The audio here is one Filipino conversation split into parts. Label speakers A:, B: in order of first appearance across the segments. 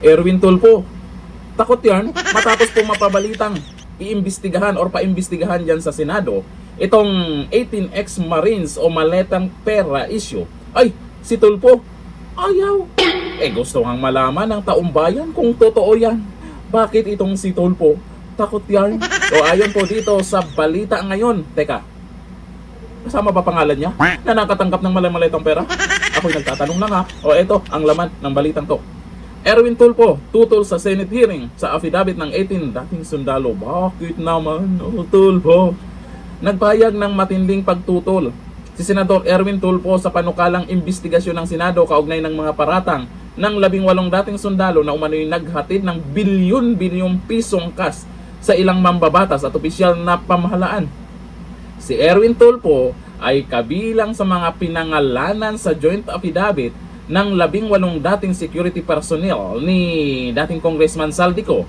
A: Erwin Tulfo. Takot yan matapos po mapabalitang iimbestigahan or paimbestigahan dyan sa Senado itong 18 ex-Marines o maletang pera issue. Ay, si Tulfo, ayaw. Gusto ngang malaman ng taong bayan kung totoo yan. Bakit itong si Tulfo takot yan? O ayon po dito sa balita ngayon. Teka, kasama ba pangalan niya na nakatanggap ng malay-malaytang pera? Ako'y nagtatanong lang ha. O eto ang laman ng balitang to. Erwin Tulfo, tutol sa Senate hearing sa affidavit ng 18 dating sundalo. Bakit naman, Tulfo? Nagpahayag ng matinding pagtutol si Senador Erwin Tulfo sa panukalang imbestigasyon ng Senado kaugnay ng mga paratang ng 18 dating sundalo na umano'y naghatid ng bilyon-bilyong pisong cash sa ilang mambabatas at opisyal na pamahalaan. Si Erwin Tulfo ay kabilang sa mga pinangalanan sa joint affidavit ng 18 dating security personnel ni dating Congressman Saldico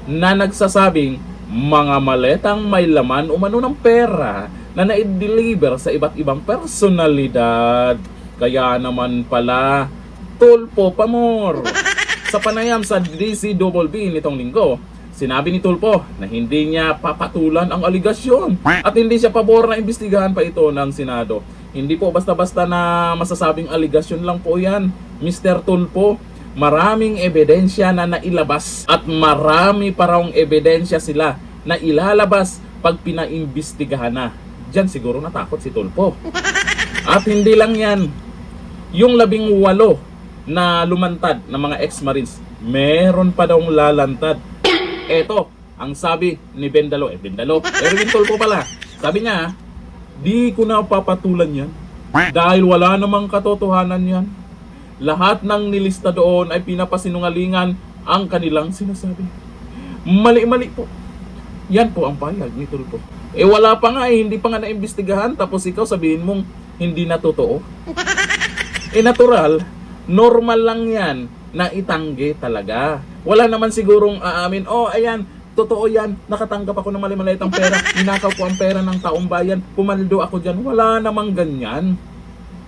A: na nagsasabing mga maletang may laman umano ng pera na na-deliver sa iba't ibang personalidad. Kaya naman pala, Tulfo pamor. Sa panayam sa DCBB nitong linggo, sinabi ni Tulfo na hindi niya papatulan ang aligasyon at hindi siya pabor na imbestigahan pa ito ng Senado. Hindi po basta-basta na masasabing aligasyon lang po yan, Mr. Tulfo. Maraming ebidensya na nailabas at marami pa raong ebidensya sila na ilalabas pag pinaimbestigahan na. Diyan siguro natakot si Tulfo. At hindi lang yan, yung 18 na lumantad ng mga ex-Marines, meron pa daw lalantad. Eto, ang sabi ni Bendalo, Erwin Tulfo pala, sabi niya, di ko na papatulan yan dahil wala namang katotohanan yan. Lahat ng nilista doon ay pinapasinungalingan ang kanilang sinasabi. Mali-mali po. Yan po ang pahayag ni Tulfo. Wala pa nga hindi pa nga naimbestigahan tapos ikaw sabihin mong hindi na totoo. Natural, normal lang yan na itanggi talaga. Wala naman sigurong aamin, ayan, totoo yan, nakatanggap ako ng mali-malitang pera, ninakaw ko ang pera ng taong bayan, pumaldo ako dyan. Wala namang ganyan.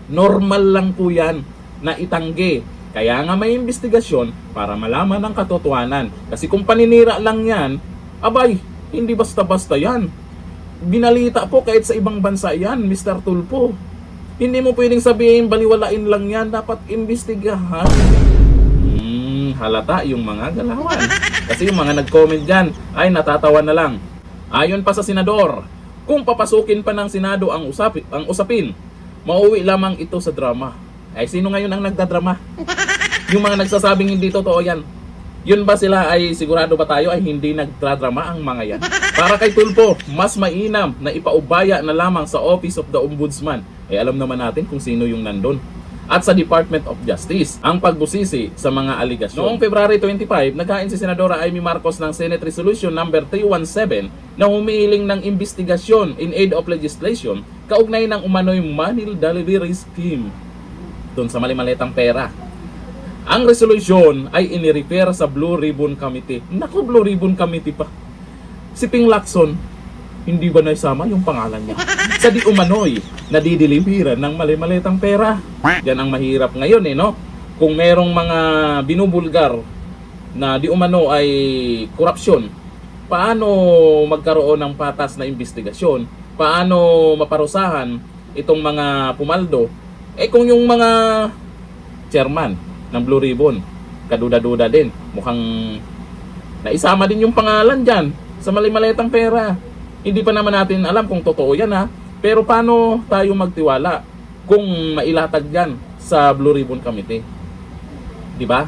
A: Normal lang po yan na itanggi. Kaya nga may investigasyon para malaman ang katotohanan. Kasi kung paninira lang yan, abay, hindi basta-basta yan. Binalita po kahit sa ibang bansa yan, Mr. Tulfo. Hindi mo pwedeng sabihin baliwalain lang yan, dapat imbestigahan. Halata yung mga galawan. Kasi yung mga nag-comment dyan ay natatawa na lang. Ayon pa sa senador, kung papasukin pa ng Senado ang usapin, mauwi lamang ito sa drama. Ay sino ngayon ang nagdadrama? Yung mga nagsasabing hindi totoo yan. Yun ba sila ay sigurado ba tayo ay hindi nagdradrama ang mga yan? Para kay Tulfo, mas mainam na ipaubaya na lamang sa Office of the Ombudsman. Alam naman natin kung sino yung nandun. At sa Department of Justice ang pagbusisi sa mga aligasyon. Noong February 25, naghain si Senadora Amy Marcos ng Senate Resolution number 317 na humihiling ng investigasyon in aid of legislation kaugnay ng umano'y money delivery scheme doon sa mali-malitang pera. Ang resolution ay inirefer sa Blue Ribbon Committee. Naku, Blue Ribbon Committee pa. Si Ping Lacson, hindi ba naisama yung pangalan niya sa di umano'y nadideliveran ng mali-malitang pera? Yan ang mahirap ngayon no? Kung merong mga binubulgar na di umano ay korupsyon, paano magkaroon ng patas na investigasyon? Paano maparusahan itong mga pumaldo? Kung yung mga chairman ng Blue Ribbon, kaduda-duda din, mukhang naisama din yung pangalan dyan sa mali-malitang pera. Hindi pa naman natin alam kung totoo yan pero paano tayo magtiwala kung mailatag yan sa Blue Ribbon Committee? Diba?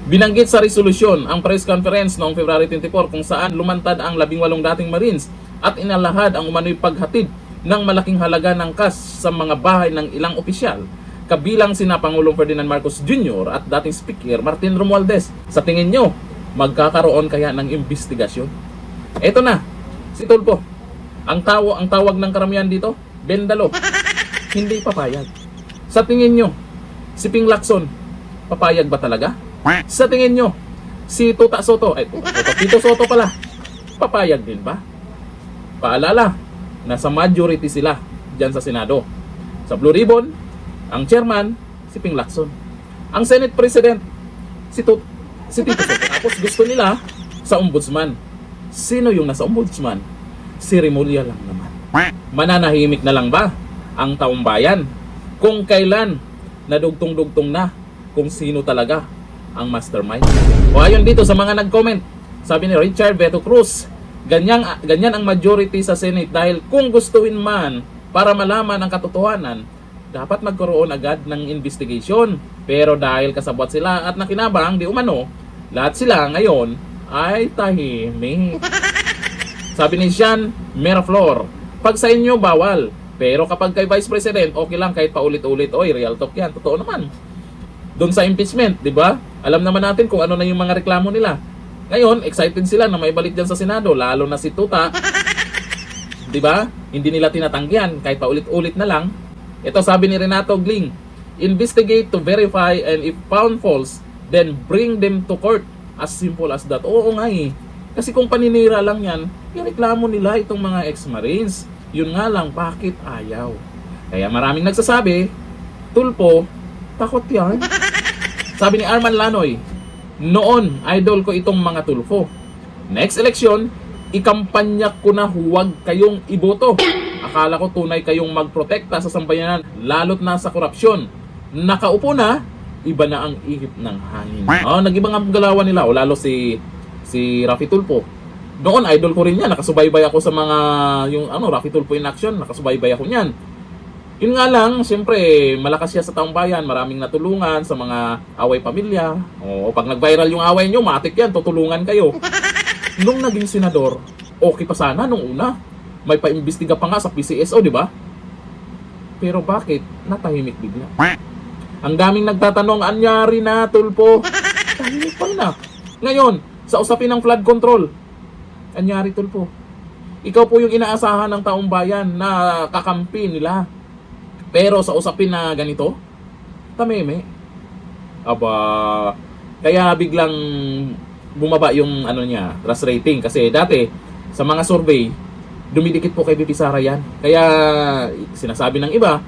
A: Binanggit sa resolusyon ang press conference noong February 24 kung saan lumantad ang 18 dating Marines at inalahad ang umano'y paghatid ng malaking halaga ng cash sa mga bahay ng ilang opisyal, kabilang sina Pangulong Ferdinand Marcos Jr. at dating Speaker Martin Romualdez. Sa tingin nyo, magkakaroon kaya ng investigasyon? Eto na, si Tulfo. Ang tawag ng karamihan dito, Bendalo. Hindi papayag. Sa tingin nyo, si Ping Lacson, papayag ba talaga? Sa tingin nyo, si Tito Soto pala, papayag din ba? Paalala, nasa majority sila dyan sa Senado. Sa Blue Ribbon, ang chairman, si Ping Lacson. Ang Senate President, si Si Tito Soto. Tapos gusto nila sa ombudsman. Sino yung nasa ombudsman? Si Remulla lang naman. Mananahimik na lang ba ang taong bayan kung kailan nadugtong-dugtong na kung sino talaga ang mastermind? O ayon dito sa mga nag-comment, sabi ni Richard Beto Cruz, ganyan ang majority sa Senate dahil kung gustuin man para malaman ang katotohanan, dapat magkaroon agad ng investigation. Pero dahil kasabwat sila at nakinabang, di umano, lahat sila ngayon ay tahimik. Sabi ni Sean Miraflor, pag sa inyo bawal, pero kapag kay Vice President, okay lang kahit paulit-ulit. Oy, real talk yan, totoo naman. Doon sa impeachment, di ba? Alam naman natin kung ano na yung mga reklamo nila. Ngayon, excited sila na may balik dyan sa Senado, lalo na si Tuta. Di ba? Hindi nila tinatanggihan kahit paulit-ulit na lang. Ito sabi ni Renato Gling, investigate to verify and if found false, then bring them to court. As simple as that. Oo nga eh. Kasi kung paninira lang yan, ireklamo nila itong mga ex-marines. Yun nga lang, bakit ayaw? Kaya maraming nagsasabi, Tulpo, takot yan. Sabi ni Arman Lanoy, noon, idol ko itong mga Tulfo. Next election, ikampanya ko na huwag kayong iboto. Akala ko tunay kayong magprotekta sa sambayanan, lalo't na sa korupsyon. Nakaupo na, iba na ang ihip ng hangin. Oh, nag-ibang ang galawan nila, o lalo si Rafi Tulfo. Noon, idol ko rin yan. Nakasubaybay ako sa mga, Rafi Tulfo in action. Nakasubaybay ako niyan. Yun nga lang, siyempre, malakas siya sa taong bayan. Maraming natulungan sa mga away pamilya. O, pag nag-viral yung away nyo, matik yan, tutulungan kayo. Nung naging senador, okay pa sana nung una. May paimbestiga pa nga sa PCSO, di ba? Pero bakit natahimik bigla? Ang daming nagtatanong, anyari na, Tulfo? Tahimik pa na. Ngayon, sa usapin ng flood control, anyari, Tulfo? Ikaw po yung inaasahan ng taong bayan na kakampi nila. Pero sa usapin na ganito, tameme. Aba, kaya biglang bumaba yung trust rating. Kasi dati, sa mga survey, dumidikit po kay BP Sara yan. Kaya sinasabi ng iba,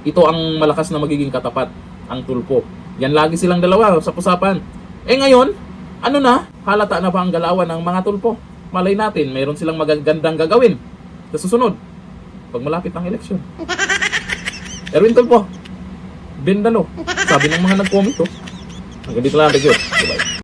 A: ito ang malakas na magiging katapat, ang Tulfo. Yan lagi silang dalawa sa usapan. Eh ngayon, halata na ba ang galawan ng mga Tulfo? Malay natin, mayroon silang magagandang gagawin sa susunod pag malapit ang eleksyon. Erwin Tulfo, Bendalo, sabi ng mga nag-comment to. Hanggang dito lang, thank you. Bye-bye.